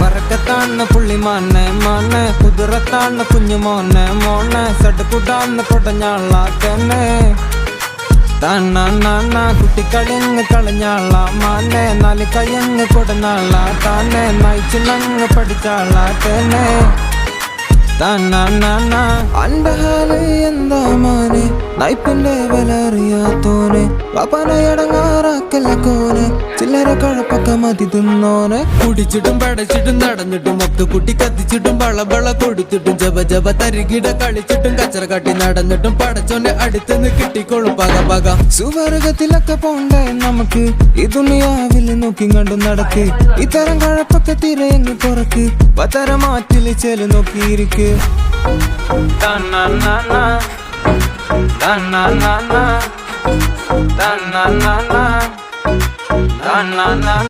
പറക്കത്താണ് പുള്ളി മാനെ മാനെ കുതിരത്താണ് കുഞ്ഞു മോനെ മോനെ സടുക്കുടാന്ന് കൊടഞ്ഞാള തന്നെ താന കുട്ടിക്കളിയങ്ങ് കളഞ്ഞാള മാനെ നാല് കയ്യങ്ങ് കൊടഞ്ഞാള താനെ നയിച്ചിനങ്ങ് പഠിച്ചാള തന്നെ അന്റെ ഹാല് എന്താ മാനെ നൈപ്പിന്റെ വിലറിയാത്തോനെ പാപ്പനയടങ്ങാറാക്കല്ല കോനെ ചില്ലറ കഴപ്പൊക്കെ മതി തിന്നോനെ കുടിച്ചിട്ടും പടച്ചിട്ടും നടന്നിട്ടും ഒക്കെ കുട്ടി കത്തിച്ചിട്ടും വളവള കൊടുത്തിട്ടും ജപ ജപ തരികിട കളിച്ചിട്ടും കച്ചറ കാട്ടി നടന്നിട്ടും പടച്ചോന്റെ അടുത്തുനിന്ന് കിട്ടിക്കോളും പക സുവർഗത്തിലൊക്കെ പോണ്ടേ നമുക്ക് ഈ ദുനിയാവിൽ നോക്കി കണ്ടും നടക്ക് ഇത്തരം കഴപ്പൊക്കെ തിരയങ്ങ് പുറക്ക് പത്തര മാറ്റില് ചെല് നോക്കിയിരിക്ക്